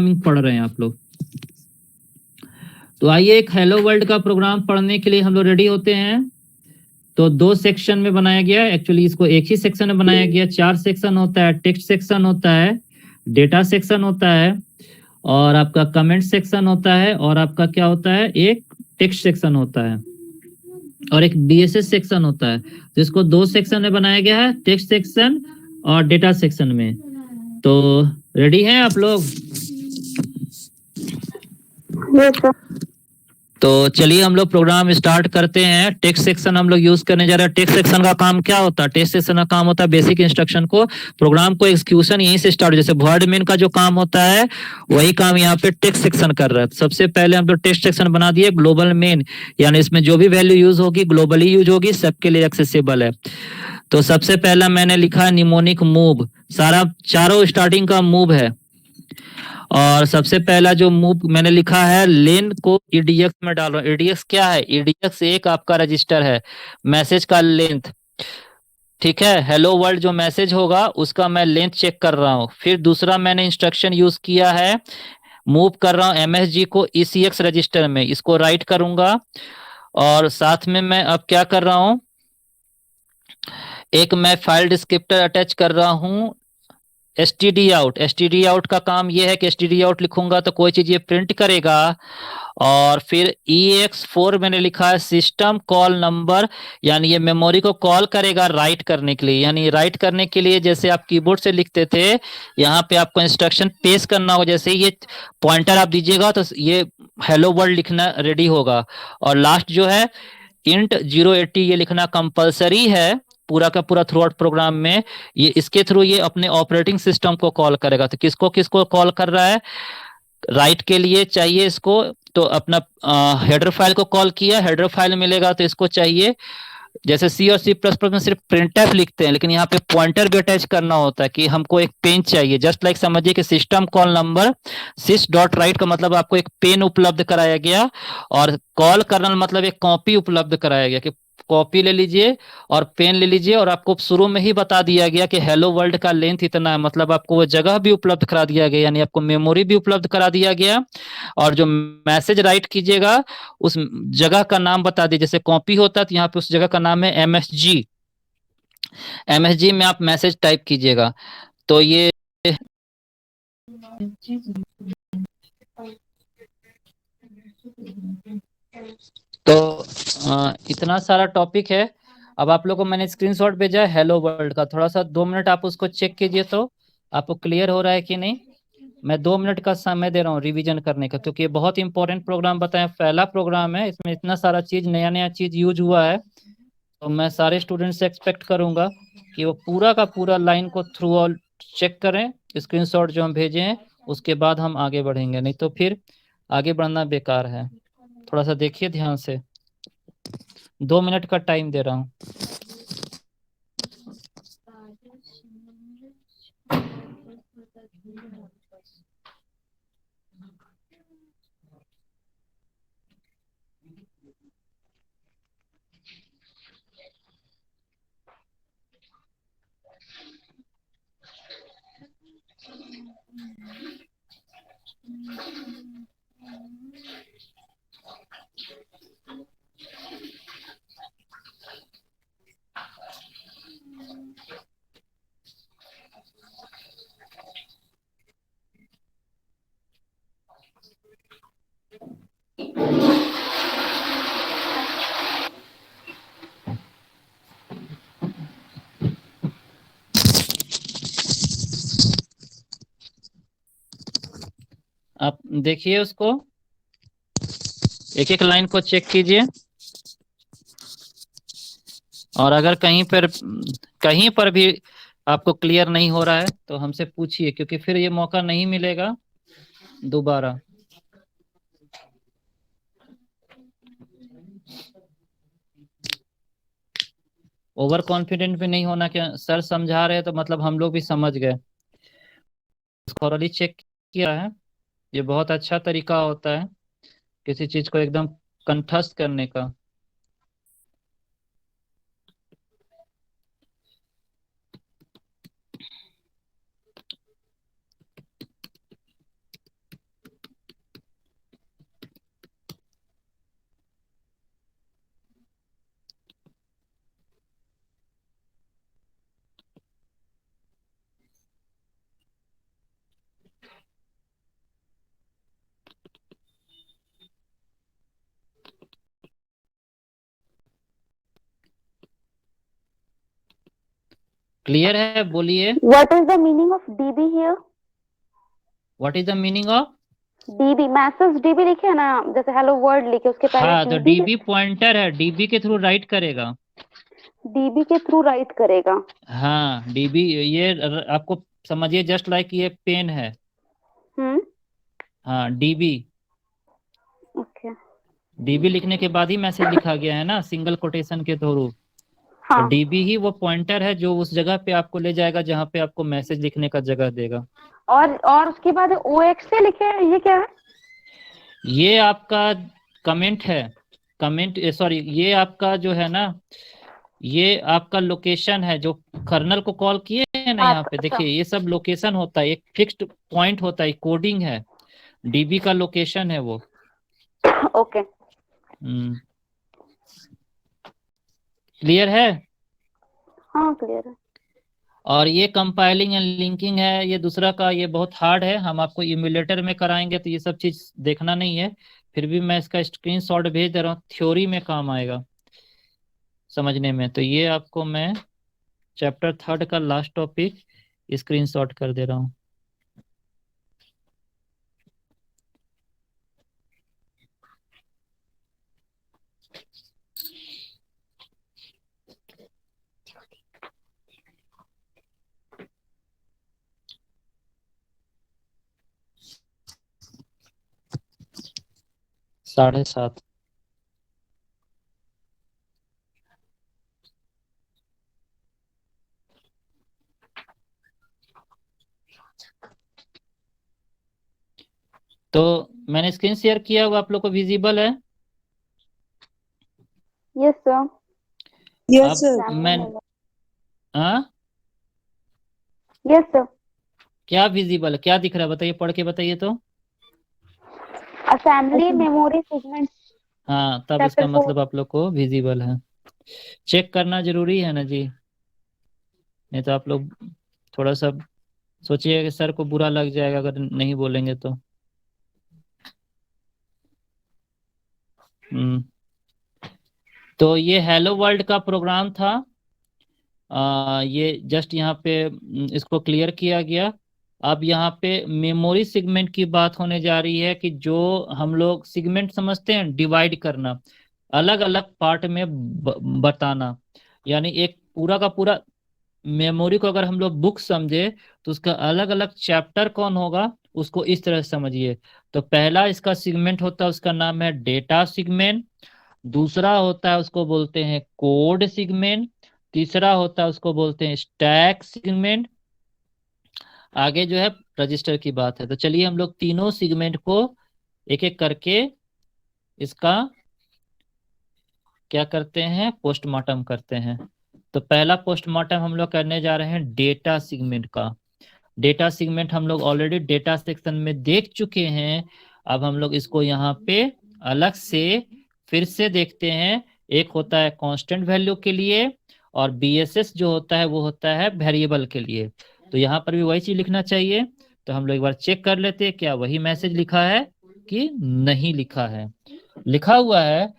Programming पढ़ रहे हैं आप लोग। तो आइए एक हेलो वर्ल्ड का प्रोग्राम पढ़ने के लिए हम लोग रेडी होते हैं। तो 2 सेक्शन में बनाया गया, एक्चुअली इसको एक ही सेक्शन में बनाया गया। 4 सेक्शन होता है, टेक्स्ट सेक्शन होता है, डेटा सेक्शन होता है, और आपका कमेंट सेक्शन होता है, और आपका क्या होता है, एक टेक्स्ट सेक्शन होता है, और एक बीएसएस सेक्शन होता है। जिसको 2 सेक्शन में बनाया गया है, टेक्स्ट सेक्शन और डेटा सेक्शन में। तो रेडी हैं आप लोग? तो चलिए हम लोग प्रोग्राम स्टार्ट करते हैं। टेक्स्ट सेक्शन हम लोग यूज करने जा रहे हैं। टेक्स्ट सेक्शन का काम क्या होता है? टेक्स्ट सेक्शन का काम होता है बेसिक इंस्ट्रक्शन को, प्रोग्राम को एग्जीक्यूशन यहीं से स्टार्ट, जैसे वर्ड मेन का जो काम होता है वही काम यहाँ पे टेक्स्ट सेक्शन कर रहा है। सबसे पहले हम लोग टेक्स्ट सेक्शन बना दिए ग्लोबल मेन, यानी इसमें जो भी वैल्यू यूज होगी ग्लोबली यूज होगी, सबके लिए एक्सेसिबल है। तो सबसे पहला मैंने लिखा है निमोनिक मूव, सारा चारों स्टार्टिंग का मूव है। और सबसे पहला जो मूव मैंने लिखा है, लेन को ईडीएक्स में डाल रहा हूँ। ईडीएक्स क्या है? ईडीएक्स एक आपका रजिस्टर है, मैसेज का लेंथ, ठीक है। हेलो वर्ल्ड जो मैसेज होगा उसका मैं लेंथ चेक कर रहा हूँ। फिर दूसरा मैंने इंस्ट्रक्शन यूज किया है, मूव कर रहा हूँ एमएसजी को ईसीएक्स रजिस्टर में, इसको राइट करूंगा। और साथ में मैं अब क्या कर रहा हूँ, एक मैं फाइल डिस्क्रिप्टर अटैच कर रहा हूँ std out। std out का काम ये है कि std out लिखूंगा तो कोई चीज ये प्रिंट करेगा। और फिर ex4 मैंने लिखा है सिस्टम कॉल नंबर, यानी ये मेमोरी को कॉल करेगा राइट करने के लिए। यानी राइट करने के लिए जैसे आप कीबोर्ड से लिखते थे, यहाँ पे आपको इंस्ट्रक्शन पेश करना होगा। जैसे ये पॉइंटर आप दीजिएगा तो ये हेलो वर्ल्ड लिखना रेडी होगा। और लास्ट जो है इंट 080 ये लिखना कंपलसरी है पूरा का पूरा थ्रू आउट प्रोग्राम में। ये इसके थ्रू ये अपने ऑपरेटिंग सिस्टम को कॉल करेगा। तो किसको किसको कॉल कर रहा है? राइट के लिए चाहिए इसको, तो अपना हेडर फाइल को कॉल किया, हेडर फाइल मिलेगा तो इसको चाहिए। जैसे सी और सी प्लस प्लस में सिर्फ प्रिंटफ लिखते हैं, लेकिन यहाँ पे पॉइंटर भी अटैच करना होता है कि हमको एक पेन चाहिए। जस्ट लाइक समझिए कि सिस्टम कॉल नंबर सिस डॉट राइट का मतलब आपको एक पेन उपलब्ध कराया गया, और कॉल करना मतलब एक कॉपी उपलब्ध कराया गया कि कॉपी ले लीजिए और पेन ले लीजिए। और आपको शुरू में ही बता दिया गया कि हेलो वर्ल्ड का लेंथ इतना है, मतलब आपको वो जगह भी उपलब्ध करा दिया गया, यानी आपको मेमोरी भी उपलब्ध करा दिया गया। और जो मैसेज राइट कीजिएगा उस जगह का नाम बता दीजिए। जैसे कॉपी होता है तो यहाँ पे उस जगह का नाम है एमएसजी। एमएसजी में आप मैसेज टाइप कीजिएगा। तो ये तो इतना सारा टॉपिक है। अब आप लोग को मैंने स्क्रीनशॉट भेजा है हेलो वर्ल्ड का, थोड़ा सा 2 मिनट आप उसको चेक कीजिए तो आपको क्लियर हो रहा है कि नहीं। मैं 2 मिनट का समय दे रहा हूँ रिवीजन करने का, क्योंकि ये बहुत इंपॉर्टेंट प्रोग्राम बताएं, पहला प्रोग्राम है, इसमें इतना सारा चीज नया नया चीज यूज हुआ है। तो मैं सारे स्टूडेंट से एक्सपेक्ट करूंगा कि वो पूरा का पूरा लाइन को थ्रू ऑल चेक करें, स्क्रीनशॉट जो हम भेजे हैं उसके बाद हम आगे बढ़ेंगे, नहीं तो फिर आगे बढ़ना बेकार है। थोड़ा सा देखिए ध्यान से, 2 मिनट का टाइम दे रहा हूँ। आप देखिए उसको, एक एक लाइन को चेक कीजिए। और अगर कहीं पर भी आपको क्लियर नहीं हो रहा है तो हमसे पूछिए, क्योंकि फिर ये मौका नहीं मिलेगा दोबारा। ओवर कॉन्फिडेंट भी नहीं होना कि सर समझा रहे हैं तो मतलब हम लोग भी समझ गए। थॉरली चेक किया है, ये बहुत अच्छा तरीका होता है किसी चीज को एकदम कंठस्थ करने का। क्लियर है? बोलिए। What is the meaning of DB here? What is the meaning of? DB message DB लिखे है ना, जैसे हेलो वर्ल्ड लिखे उसके पहले हाँ, तो DB, डीबी पॉइंटर है, डीबी के थ्रू राइट करेगा। DB के थ्रू राइट करेगा। हाँ, डीबी ये आपको समझिए जस्ट लाइक ये पेन है। हम्म, हाँ, डीबी। ओके, डीबी लिखने के बाद ही मैसेज लिखा गया है ना, सिंगल कोटेशन के थ्रू। तो हाँ। डीबी ही वो पॉइंटर है जो उस जगह पे आपको ले जाएगा जहाँ पे आपको मैसेज लिखने का जगह देगा। और उसके बाद OX से लिखे हैं, ये क्या है? ये आपका कमेंट है, कमेंट सॉरी, ये आपका जो है ना, ये आपका लोकेशन है जो कर्नल को कॉल किए हैं ना। यहाँ पे अच्छा, देखिए ये सब लोकेशन होता है, एक फिक्स्ड पॉइंट होता है, कोडिंग है, डीबी का लोकेशन है वो। ओके, क्लियर है? हाँ क्लियर है। और ये कंपाइलिंग एंड लिंकिंग है, ये दूसरा का, ये बहुत हार्ड है, हम आपको इम्यूलेटर में कराएंगे तो ये सब चीज देखना नहीं है। फिर भी मैं इसका स्क्रीनशॉट भेज दे रहा हूँ, थ्योरी में काम आएगा समझने में। तो ये आपको मैं चैप्टर 3 का लास्ट टॉपिक स्क्रीनशॉट कर दे रहा हूँ। साढ़े सात। तो मैंने स्क्रीन शेयर किया, वो आप लोग को विजिबल है? Yes sir. अब मैं हाँ, यस सर। क्या विजिबल है, क्या दिख रहा है बताइए, पढ़ के बताइए तो। असेंबली मेमोरी सेगमेंट हाँ, तब इसका चैप्टर 4। मतलब आप लोग को विजिबल है। चेक करना जरूरी है ना जी, नहीं तो आप लोग थोड़ा सा सोचिए कि सर को बुरा लग जाएगा अगर नहीं बोलेंगे तो। हम्म तो ये हेलो वर्ल्ड का प्रोग्राम था। ये जस्ट यहाँ पे इसको क्लियर किया गया। अब यहाँ पे मेमोरी सेगमेंट की बात होने जा रही है कि जो हम लोग सेगमेंट समझते हैं, डिवाइड करना, अलग अलग पार्ट में बताना। यानी एक पूरा का पूरा मेमोरी को अगर हम लोग बुक समझे तो उसका अलग अलग चैप्टर कौन होगा, उसको इस तरह से समझिए। तो पहला इसका सेगमेंट होता है, उसका नाम है डेटा सेगमेंट। दूसरा होता है उसको बोलते हैं कोड सेगमेंट। तीसरा होता है उसको बोलते हैं स्टैक सेगमेंट। आगे जो है रजिस्टर की बात है। तो चलिए हम लोग तीनों सेगमेंट को एक एक करके इसका क्या करते हैं, पोस्टमार्टम करते हैं। तो पहला पोस्टमार्टम हम लोग करने जा रहे हैं डेटा सेगमेंट का। डेटा सेगमेंट हम लोग ऑलरेडी डेटा सेक्शन में देख चुके हैं। अब हम लोग इसको यहाँ पे अलग से फिर से देखते हैं। एक होता है कांस्टेंट वैल्यू के लिए, और बीएसएस जो होता है वो होता है वेरिएबल के लिए। तो यहाँ पर भी वही चीज लिखना चाहिए। तो हम लोग एक बार चेक कर लेते हैं क्या वही मैसेज लिखा है कि नहीं लिखा है। लिखा हुआ है,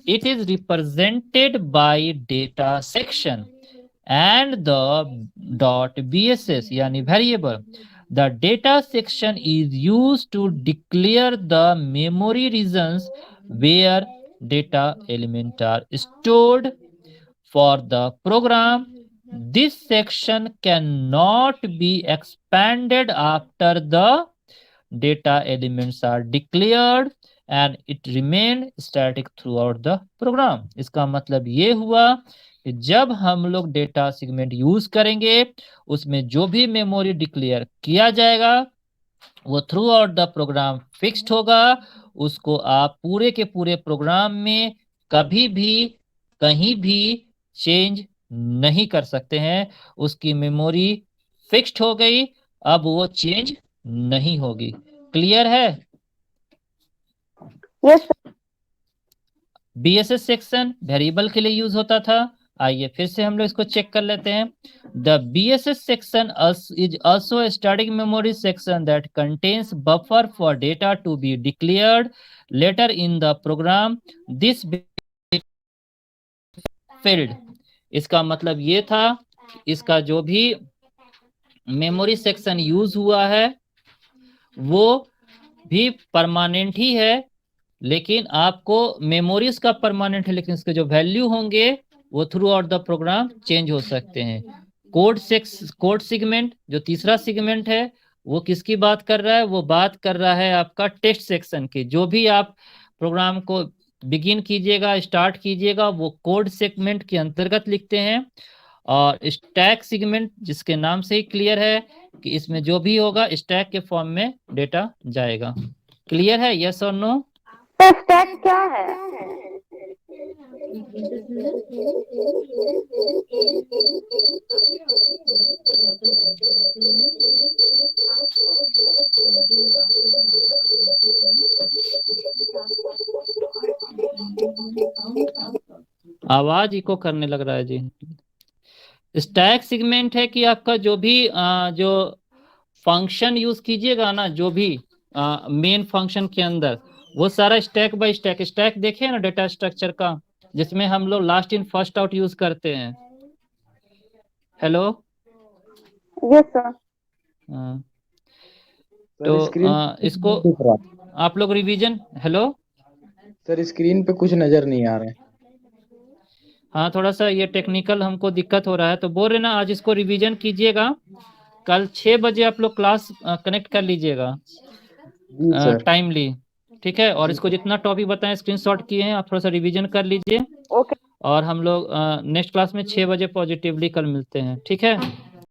it is represented by data section and the dot bss यानी variable. The data section is used to declare the memory regions where data elements are stored for the program. This section cannot be expanded after the data elements are declared and it remain static throughout the program. इसका मतलब ये हुआ कि जब हम लोग data segment use करेंगे उसमें जो भी मेमोरी डिक्लेयर किया जाएगा वो throughout the program fixed होगा। उसको आप पूरे के पूरे प्रोग्राम में कभी भी कहीं भी चेंज नहीं कर सकते हैं। उसकी मेमोरी फिक्स्ड हो गई, अब वो चेंज नहीं होगी। क्लियर है? यस बीएसएस सेक्शन वेरिएबल के लिए यूज होता था। आइए फिर से हम लोग इसको चेक कर लेते हैं। The BSS section is also static memory section that contains buffer for data to be declared later in the program. This field, इसका मतलब ये था इसका जो भी मेमोरी सेक्शन यूज हुआ है वो भी परमानेंट ही है, लेकिन आपको मेमोरीज का परमानेंट है, लेकिन इसके जो वैल्यू होंगे वो throughout the program change हो सकते हैं। कोड सेगमेंट जो तीसरा सेगमेंट है वो किसकी बात कर रहा है? वो बात कर रहा है आपका टेस्ट सेक्शन की। जो भी आप प्रोग्राम को बिगिन कीजिएगा, स्टार्ट कीजिएगा, वो कोड सेगमेंट के अंतर्गत लिखते हैं। और स्टैक सेगमेंट जिसके नाम से ही क्लियर है कि इसमें जो भी होगा स्टैक के फॉर्म में डेटा जाएगा। क्लियर है? यस और नो? तो स्टैक क्या है? आवाज इको करने लग रहा है जी। स्टैक सेगमेंट है कि आपका जो भी जो फंक्शन यूज कीजिएगा ना, जो भी मेन फंक्शन के अंदर, वो सारा स्टैक बाय स्टैक। स्टैक देखे ना डेटा स्ट्रक्चर का, जिसमें हम लोग last in first out use करते हैं। हेलो? Yes sir. तो स्क्रीन इसको आप लोग रिवीजन। हेलो सर, स्क्रीन पे कुछ नजर नहीं आ रहा है। हाँ, थोड़ा सा ये टेक्निकल हमको दिक्कत हो रहा है, तो बोल रहे ना आज इसको रिवीजन कीजिएगा। कल 6 बजे आप लोग क्लास कनेक्ट कर लीजिएगा जी सर। टाइमली, ठीक है? और इसको जितना टॉपिक बताएं स्क्रीनशॉट किए हैं, आप थोड़ा सा रिवीजन कर लीजिए। ओके। और हम लोग नेक्स्ट क्लास में 6 बजे पॉजिटिवली कल मिलते हैं, ठीक है?